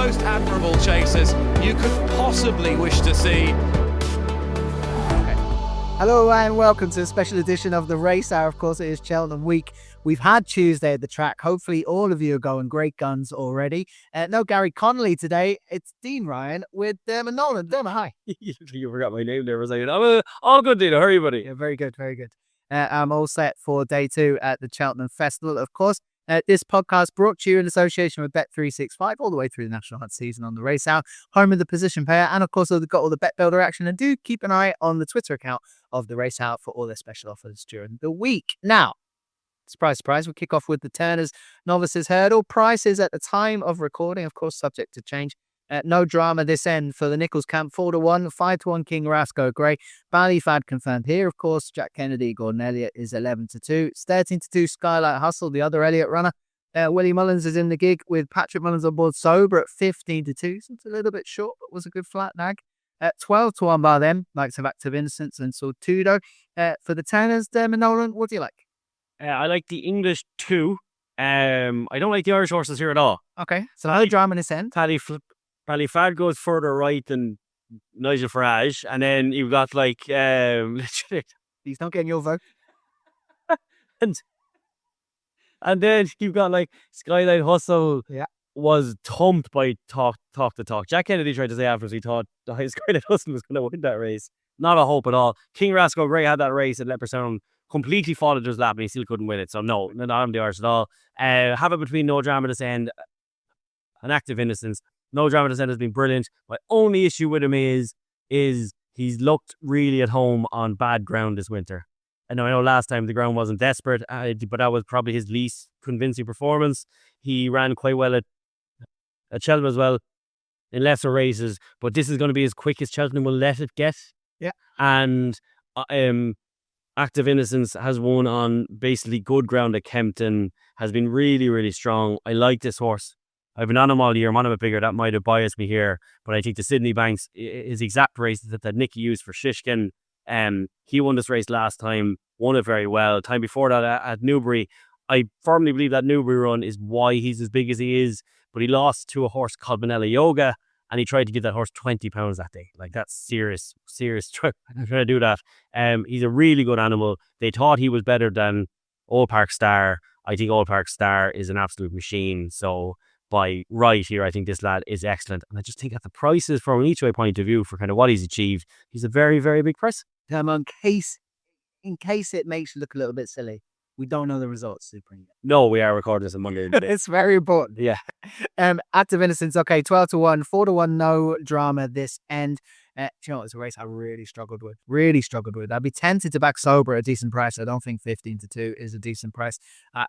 most admirable chasers you could possibly wish to see. Hello and welcome to a special edition of the Race Hour. Of course, it is Cheltenham week. We've had Tuesday at the track. Hopefully, all of you are going great guns already. No Gary Connolly today. It's Dean Ryan with Diarmuid Nolan. Diarmuid, hi. You forgot my name there for a second. I'm all good, Dean. How are you, buddy? Yeah, very good, very good. I'm all set for day 2 at the Cheltenham Festival. Of course, this podcast brought to you in association with Bet365 all the way through the National Hunt season on the Race Hour, home of the position pair, and of course, they've got all the Bet Builder action. And do keep an eye on the Twitter account of the Race Hour for all their special offers during the week. Now, surprise, surprise, we'll kick off with the Turners Novices Hurdle. Prices at the time of recording, of course, subject to change. No drama this end for the Nichols camp. 4-1, 5-1 King Rasco Grey. Ballyfad confirmed here, of course. Jack Kennedy, Gordon Elliott is 11-2. 13-2 Skylight Hustle, the other Elliott runner. Willie Mullins is in the gig with Patrick Mullins on board sober at 15-2. So it's a little bit short, but was a good flat nag. 12-1 by them, likes of Active Innocence and Sortudo. For the Turners, Diarmuid Nolan, what do you like? I like the English 2. I don't like the Irish horses here at all. Okay, so no drama in this end. Ballyfad goes further right than Nigel Farage, and then you've got like Please don't get in your vote. and then you've got like Skylight Hustle. Yeah. Was thumped by Talk the Talk. Jack Kennedy tried to say afterwards he thought the Skylight Hustle was going to win that race. Not a hope at all. King Rasco Grey had that race at Leopardstown, completely followed his lap and he still couldn't win it. So no, not on the Irish at all. Have it between No Drama this end and Active Innocence. No Drama this end has been brilliant. My only issue with him is he's looked really at home on bad ground this winter. And I know last time the ground wasn't desperate, but that was probably his least convincing performance. He ran quite well at Cheltenham as well in lesser races, but this is going to be as quick as Cheltenham will let it get. Yeah. And Active Innocence has won on basically good ground at Kempton, has been really, really strong. I like this horse. I've been on him all year. I'm on him a bigger. That might have biased me here, but I think the Sydney Banks is exact race that Nicky used for Shishkin. He won this race last time, won it very well. Time before that at Newbury, I firmly believe that Newbury run is why he's as big as he is, but he lost to a horse called Manila Yoga, and he tried to give that horse £20 that day. Like, that's serious trip. I'm trying to do that. He's a really good animal. They thought he was better than Old Park Star. I think Old Park Star is an absolute machine. So by right here, I think this lad is excellent. And I just think at the prices from an each-way point of view for kind of what he's achieved, he's a very, very big price. In case it makes you look a little bit silly, we don't know the results, Supreme. No, we are recording this on Monday. It's very important. Yeah. Active Innocence, okay, 12-1, 4-1, No Drama this end. You know, it's a race I really struggled with. I'd be tempted to back sober at a decent price. I don't think 15-2 is a decent price.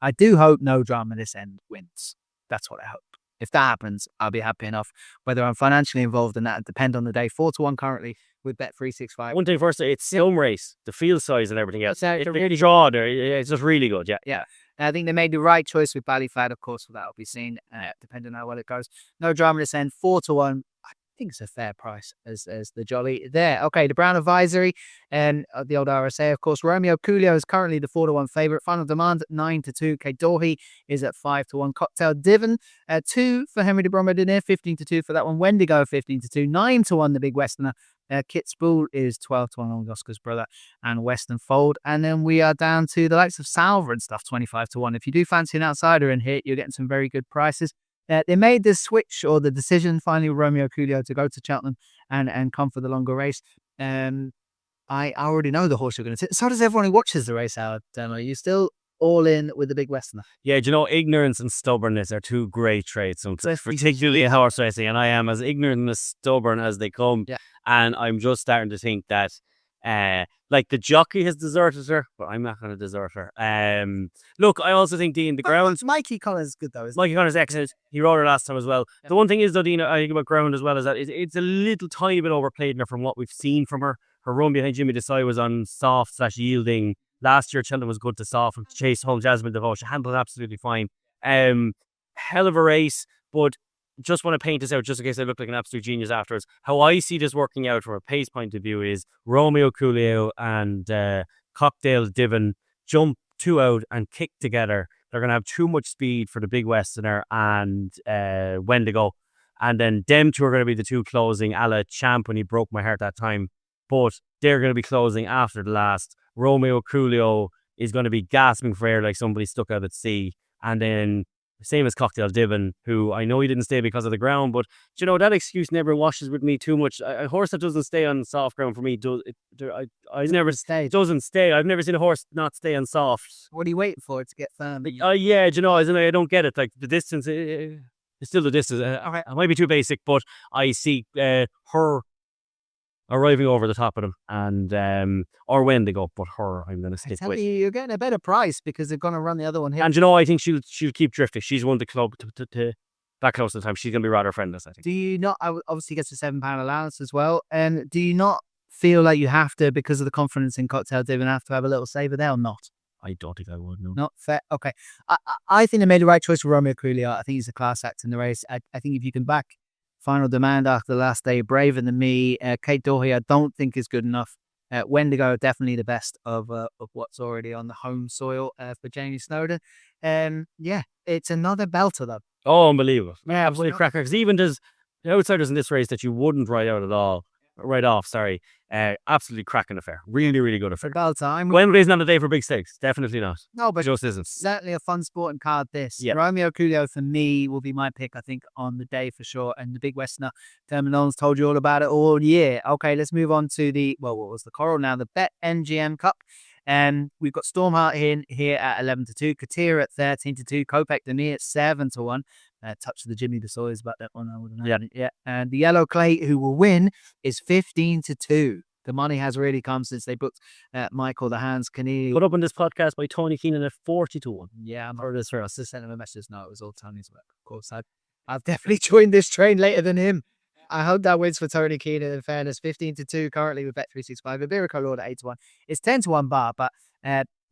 I do hope No Drama this end wins. That's what I hope. If that happens, I'll be happy enough. Whether I'm financially involved in that depend on the day. 4-1 currently with Bet365. One thing first, it's some race, the field size and everything else. It's really drawn there. It's just really good. Yeah. I think they made the right choice with Ballyfad, of course, that'll be seen, depending on how well it goes. No Drama this end, 4-1. I think it's a fair price as the jolly there. Okay, the Brown Advisory and the old RSA, of course. Romeo Coolio is currently the 4-1 favourite. Final Demand at 9-2. Kate is at 5-1. Cocktail Divin 2 for Henry de Bromedinier, 15-2 for that one. Wendigo 15-2, 9-1 the Big Westerner. Kit Spool is 12-1 on Oscar's brother and Western Fold. And then we are down to the likes of Salver and stuff, 25-1. If you do fancy an outsider in here, you're getting some very good prices. They made the switch or the decision finally with Romeo Coolio to go to Cheltenham and come for the longer race. I already know the horse you're going to take. So does everyone who watches the race, Howard. Are you still all in with the Big Westerner? Yeah, do you know, ignorance and stubbornness are two great traits, particularly in horse racing, and I am as ignorant and as stubborn as they come. Yeah. And I'm just starting to think that like the jockey has deserted her, but I'm not going to desert her. Look, I also think Dean, the ground. Mikey Collins is good though, isn't Mikey Collins is excellent. He rode her last time as well. Yeah. The one thing is though, Dean, I think about ground as well is that it's a little tiny bit overplayed now from what we've seen from her. Her run behind Jimmy Desai was on soft/yielding. Last year, Cheltenham was good to soft and chased home Jasmine DeVoe. She handled it absolutely fine. Hell of a race, but just want to paint this out just in case I look like an absolute genius afterwards. How I see this working out from a pace point of view is Romeo Coolio and Cocktail Divin jump 2 out and kick together. They're going to have too much speed for the Big Westerner and Wendigo. And then them two are going to be the two closing, a la Champ when he broke my heart that time. But they're going to be closing after the last. Romeo Crulio is going to be gasping for air like somebody stuck out at sea. And then same as Cocktail Dibbon, who I know he didn't stay because of the ground, but you know, that excuse never washes with me too much. A horse that doesn't stay on soft ground for me, I never stay. doesn't stay. I've never seen a horse not stay on soft. What are you waiting for to get firm? Yeah, you know, I don't get it. Like the distance, it's still the distance. Okay. It might be too basic, but I see her arriving over the top of them, and or when they go, but her, I'm going to I stick tell with. you, you're getting a better price because they're going to run the other one here. And you know, I think she'll keep drifting. She's won the club to that close to the time. She's going to be rather friendless, I think. Do you not? Obviously, gets a £7 allowance as well. And do you not feel like you have to, because of the confidence in Cocktail Dibbon, have to have a little saver there or not? I don't think I would, no. Not fair. Okay. I think they made the right choice for Romeo Crulio. I think he's a class act in the race. I think if you can back Final Demand after the last day, Braver Than Me, Kate Doherty, I don't think is good enough. Wendigo, definitely the best of what's already on the home soil for Jamie Snowden. Yeah, it's another belter though. Oh, unbelievable. Yeah, Absolutely cracker. Because even there's the outsiders in this race that you wouldn't write off, sorry. Absolutely cracking affair. Really, really good affair. Belter. Wembley's not a day for big stakes. Definitely not. No, but Just isn't. certainly a fun sporting card this. Yeah. Romeo Crulio for me will be my pick, I think, on the day for sure. And the big Westerner, Diarmuid Nolan's told you all about it all year. Okay, let's move on to what was the Coral now? The BetMGM Cup. We've got Stormheart here at 11-2, Katir at 13-2, Kopek Demi at 7-1. Touch of the Jimmy Besoys about that one, I wouldn't know. Yeah. And the Yellow Clay, who will win, is 15-2. The money has really come since they booked Michael the Hands Keneally. Put up on this podcast by Tony Keenan at 40-1. Yeah, I'm heard this for us. Just sent him a message. No, it was all Tony's work. Of course, I've definitely joined this train later than him. I hope that wins for Tony Keenan. In fairness, 15-2 currently with Bet365. Iberico Lord at 8-1. It's 10-1 bar, but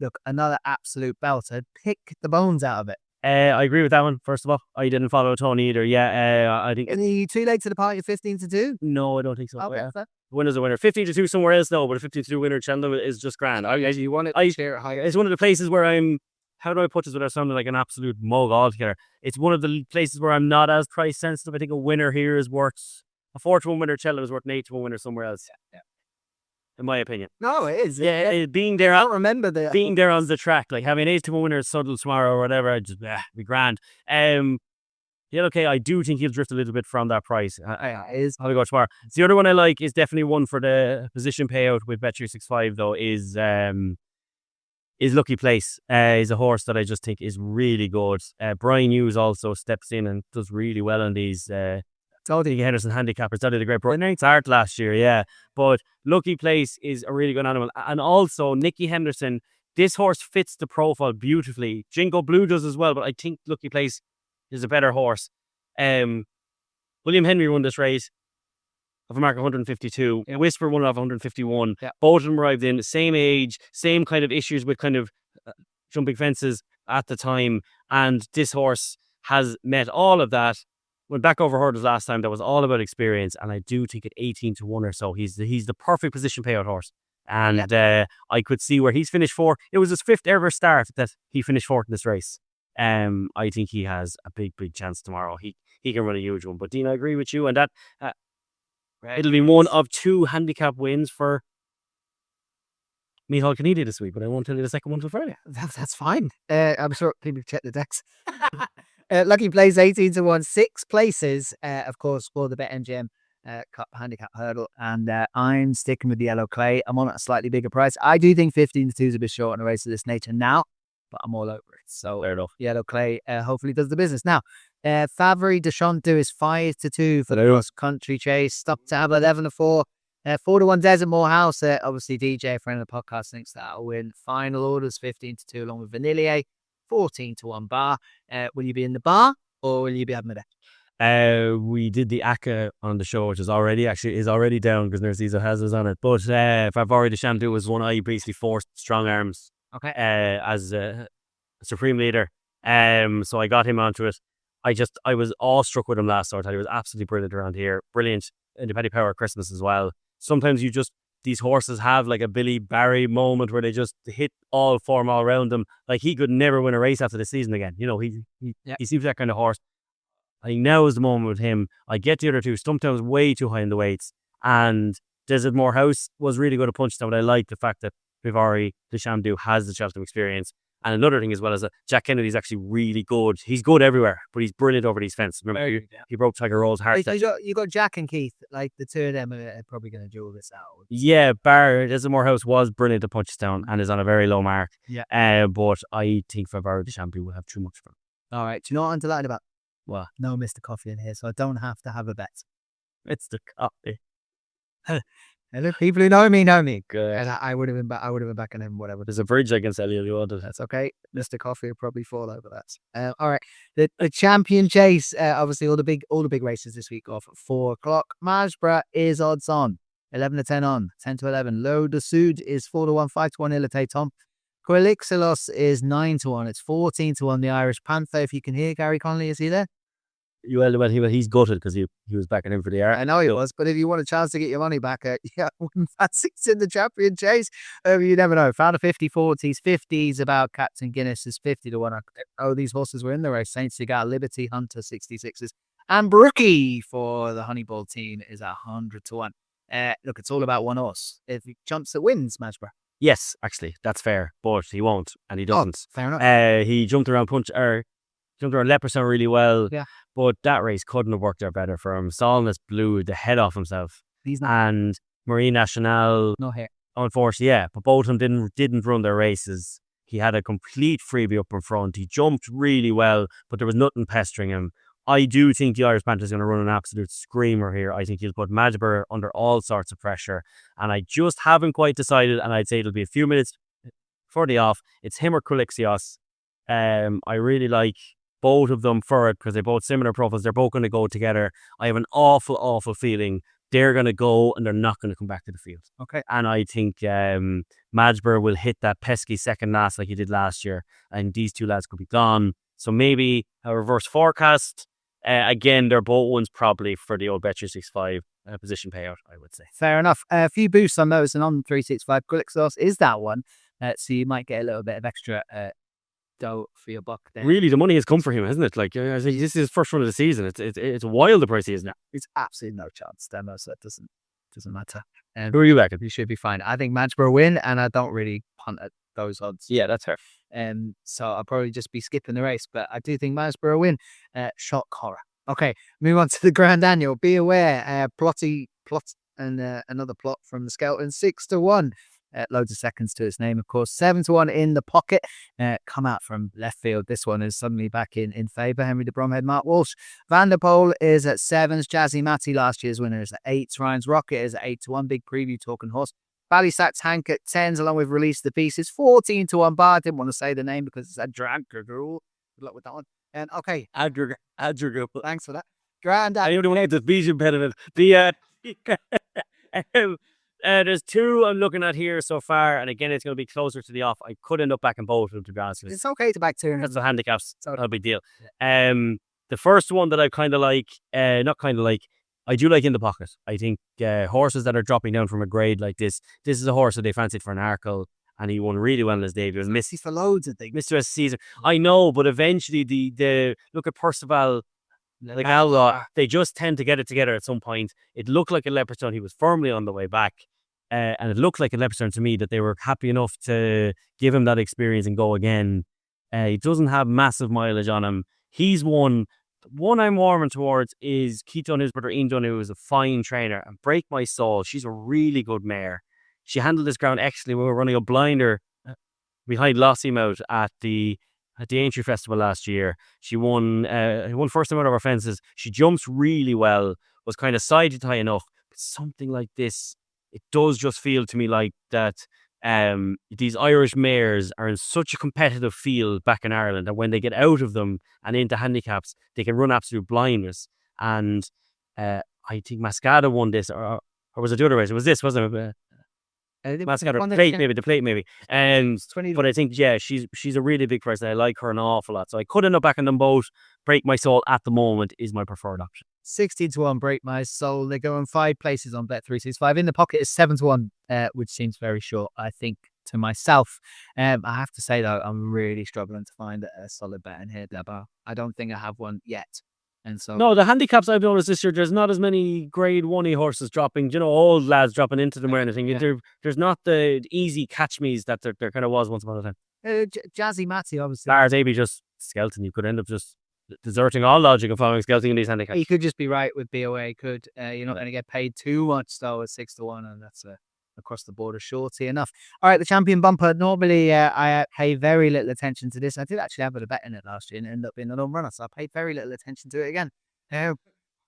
look, another absolute belter. Pick the bones out of it. I agree with that one. First of all, I didn't follow Tony either. Yeah, I think. Are you too late to the party? 15-2. No, I don't think so. Okay, Yeah. fair. Winner's a winner. 15-2 somewhere else, no, but a 15-2 winner at Cheltenham is just grand. You want it? Share it higher. It's one of the places where I'm. How do I put this without sounding like an absolute mug altogether? It's one of the places where I'm not as price sensitive. I think a winner here is worth a 4-1 winner. Cheltenham is worth an 8-1 winner somewhere else. Yeah. In my opinion. No, it is. Yeah, being there. I don't remember the being there on the track, like having 8-1 winner at Suddle tomorrow or whatever, I just be grand. Yeah, okay, I do think he'll drift a little bit from that price. I'll go tomorrow. The other one I like is definitely one for the position payout with Bet365 though, is Lucky Place. He's a horse that I just think is really good. Brian Hughes also steps in and does really well on these. Totally Henderson handicappers. That did a great brilliant start last year, yeah. But Lucky Place is a really good animal. And also, Nicky Henderson, this horse fits the profile beautifully. Jingo Blue does as well, but I think Lucky Place is a better horse. William Henry won this race of a mark of 152. Yeah. Whisper won it off 151. Yeah. Both of them arrived in the same age, same kind of issues with kind of jumping fences at the time. And this horse has met all of that. Went back over hurdles last time. That was all about experience. And I do think at 18-1 or so, he's the perfect position payout horse. And I could see where he's finished fourth. It was his fifth ever start that he finished fourth in this race. I think he has a big chance tomorrow. He can run a huge one. But Dean, I agree with you. And that it'll be one of 2 handicap wins for Micheál Keneally this week. But I won't tell you the second one till Friday. That's fine. I'm sure people check the decks. Lucky Place 18-1, 6 places, of course, for the BetMGM Cup handicap hurdle. And I'm sticking with the Yellow Clay. I'm on at a slightly bigger price. I do think 15-2 is a bit short in a race of this nature now, but I'm all over it. So fair enough. Yellow Clay hopefully does the business. Now, Favre Deschantu is 5-2 for the cross country chase. Stop tab 11-4. 4-1 Desert Morehouse. Obviously, DJ, friend of the podcast, thinks that'll win. Final orders 15-2 along with Vanillier. 14-1 bar. Will you be in the bar or will you be having a bet? We did the ACCA on the show, which is already down because Narciso has us on it. But Favre Deschantu was one I basically forced strong arms. Okay. As a supreme leader. So I got him onto it. I was awestruck with him last start. He was absolutely brilliant around here. Brilliant in the Petty Power Christmas as well. Sometimes these horses have like a Billy Barry moment where they just hit all form all around them. Like he could never win a race after the season again. You know, he seems that kind of horse. I think now is the moment with him. I get the other two. Stumptown's way too high in the weights. And Desert Morehouse was really good at Punchestown, but I like the fact that Vivari Deschamps has the Cheltenham experience. And another thing as well is that Jack Kennedy's actually really good. He's good everywhere, but he's brilliant over these fences. Remember, he broke Tiger Roll's heart. You got Jack and Keith, like the two of them are probably going to duel this out. Yeah, Desert Morehouse was brilliant at Punchestown and is on a very low mark. Yeah. But I think Vivari Deschamps will have too much for him. All right. Do you know what I'm delighted about? What? No Mr. Coffee in here, so I don't have to have a bet. It's the coffee. And the people who know me know me. Good. And I would have been back. I would have been backing him. Whatever. There's a bridge I can sell you if you want it. That's okay. Mr. Coffee will probably fall over that. All right. The champion chase. Obviously, all the big races this week off at 4:00. Majbra is odds on. 11 to 10 on. 10 to 11. Lo de Sud is 4 to 1. 5 to 1. Ilite Tom. Quilixilos is 9 to 1. It's 14 to 1. The Irish Panther. If you can hear Gary Connolly, is he there? Well, he's gutted because he was backing in for the air. I know he was, but if you want a chance to get your money back, that's in the champion chase. You never know. Found a 50 40s, 50s about Captain Guinness is 50 to 1. Oh, these horses were in the race. Saint Cigar, Liberty Hunter 66s, and Brookie for the Honeyball team is 100 to 1. Look, it's all about one horse. If he jumps, it wins, Majbra. Yes, actually, that's fair, but he won't, and he doesn't. Oh, fair enough. He jumped around Leopardstown really well, yeah. But that race couldn't have worked out better for him. Solness blew the head off himself. He's not. And Marie Nationale, no hair. Unfortunately, yeah, but both of them didn't run their races. He had a complete freebie up in front. He jumped really well, but there was nothing pestering him. I do think the Irish Panther is going to run an absolute screamer here. I think he'll put Majbra under all sorts of pressure, and I just haven't quite decided, and I'd say it'll be a few minutes for the off. It's him or Quilixios. I really like both of them for it because they're both similar profiles. They're both going to go together. I have an awful feeling they're going to go and they're not going to come back to the field. Okay. And I think Majbra will hit that pesky second last like he did last year, and these two lads could be gone. So maybe a reverse forecast. Again, they're both ones probably for the old Bet365 position payout, I would say. Fair enough. A few boosts on those, and on 365, Quilixios is that one. So you might get a little bit of extra dough for your buck there. Really, the money has come for him, hasn't it? Like, this is his first run of the season. It's wild the price he is now. It's absolutely no chance, Demo, so it doesn't matter. Who are you backing? You should be fine. I think Majbra win, and I don't really punt at those odds. Yeah, that's fair. So I'll probably just be skipping the race, but I do think Majbra win. Shock horror. Okay, move on to the Grand Annual. Be aware, plot and another plot from the Skelton, 6 to 1. Loads of seconds to its name, of course. 7 to 1 in the pocket. Come out from left field. This one is suddenly back in favour. Henry de Bromhead, Mark Walsh. Vanderpool is at 7s. Jazzy Matty, last year's winner, is at 8s. Ryan's Rocket is at 8 to 1. Big preview talking horse. Ballysack's Hank at 10s, along with Release the Pieces. 14 to 1 bar. I didn't want to say the name because it's a drag girl. Good luck with that one. And okay. Adrian. Thanks for that. Grand. I don't want to be impediment. There's two I'm looking at here so far, and again, it's going to be closer to the off. I could end up backing both of them, to be honest. It's okay to back two. That's the handicaps. So, not a big deal. The first one that I kind of like, I do like in the pocket. I think horses that are dropping down from a grade like this is a horse that they fancied for an Arkle, and he won really well in his debut. It was Missy for loads of things. Mr. Caesar. I know, but eventually the look at Percival. Like Outlaw, they just tend to get it together at some point. It looked like a Leopardstown. He was firmly on the way back. And it looked like a Leopardstown to me that they were happy enough to give him that experience and go again. He doesn't have massive mileage on him. He's one I'm warming towards is Keaton, his brother Ian Dunn, who is a fine trainer. And Break My Soul, she's a really good mare. She handled this ground excellently. We were running a blinder behind Lossiemouth at the Aintree Festival last year. She won first time out of her fences. She jumps really well, was kind of sided high enough. But something like this, it does just feel to me like that these Irish mares are in such a competitive field back in Ireland that when they get out of them and into handicaps, they can run absolute blindness. And I think Mascada won this, or was it the other race? It was this, wasn't it? The plate maybe. But I think, yeah, she's a really big price. I like her an awful lot. So I could end up backing them both. Break My Soul at the moment is my preferred option. 16 to 1, Break My Soul. They go on 5 places on Bet365. In the pocket is 7 to 1, which seems very short, I think, to myself. I have to say, though, I'm really struggling to find a solid bet in here, Debo. I don't think I have one yet. And so No, the handicaps I've noticed this year, there's not as many grade 1 horses dropping, old lads dropping into them or anything. Yeah. There's not the easy catch-me's that there kind of was once upon a time. Jazzy Matty, obviously. Lars Abbey just Skelton. You could end up just deserting all logic of following Skelton in these handicaps. You could just be right with BOA. You're not going to get paid too much though at 6-1, and that's across the border shorty enough. All right, the champion bumper. Normally, I pay very little attention to this. I did actually have a bet in it last year and it ended up being an runner, so I paid very little attention to it again.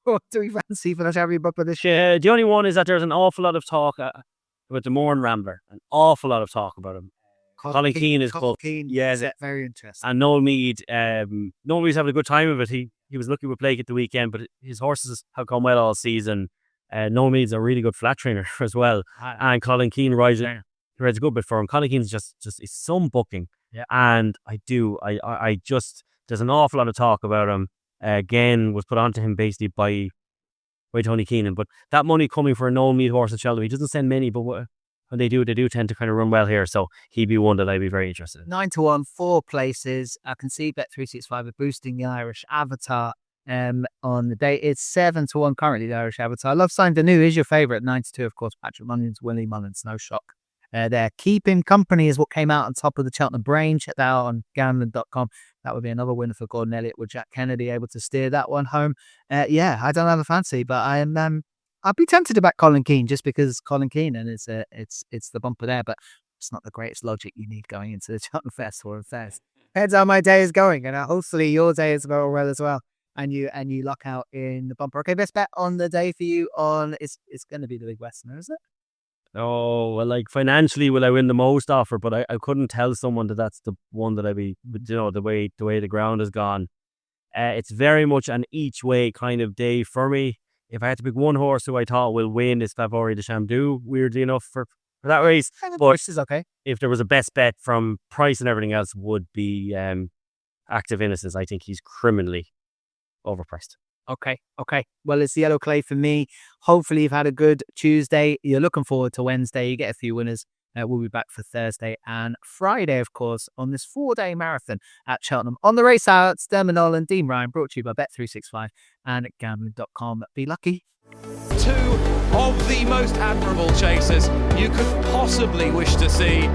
What do we fancy for the champion bumper this year? The only one is that there's an awful lot of talk about the Mourne Rambler. An awful lot of talk about him. Colin Keane is booked. Yes, very interesting. And Noel Meade, Noel Meade's having a good time of it. He was lucky with Blake at the weekend, but his horses have come well all season. Noel Meade's a really good flat trainer as well. And Colin Keane rides a good bit for him. Colin Keane's just is some booking. Yeah. And I just, there's an awful lot of talk about him. Again, was put onto him basically by Tony Keenan. But that money coming for a Noel Meade horse at Cheltenham, he doesn't send many, but when they do tend to kind of run well here. So he'd be one that I'd be very interested in. 9-1, 4 places. I can see Bet365 are boosting the Irish Avatar on the day. It's 7-1 currently, the Irish Avatar. Love Sign Danu is your favourite. 9-2, of course. Patrick Mullins, Willie Mullins, no shock. They're Keeping Company is what came out on top of the Cheltenham Brain. Check that out on Gambling.com. That would be another winner for Gordon Elliott with Jack Kennedy able to steer that one home. Yeah, I don't have a fancy, but I'd be tempted to back Colin Keane just because Colin Keane and it's the bumper there, but it's not the greatest logic you need going into the Cheltenham Festival and Fairs. Depends how my day is going, and hopefully your day is going well as well. And you luck out in the bumper. Okay, best bet on the day for you it's going to be the Big Westerner, is it? Oh, well, like financially, will I win the most offer? But I couldn't tell someone that that's the one that I'd be, the way the ground has gone. It's very much an each way kind of day for me. If I had to pick one horse who I thought will win, it's Favori de Chamdou, weirdly enough, for that race. But this is okay. If there was a best bet from price and everything else, would be Active Innocence. I think he's criminally overpriced. Okay. Well, it's the Yellow Clay for me. Hopefully you've had a good Tuesday. You're looking forward to Wednesday. You get a few winners. We'll be back for Thursday and Friday, of course, on this 4-day marathon at Cheltenham. On the race hour, Diarmuid Nolan, Dean Ryan, brought to you by Bet365 and Gambling.com. Be lucky. 2 of the most admirable chasers you could possibly wish to see.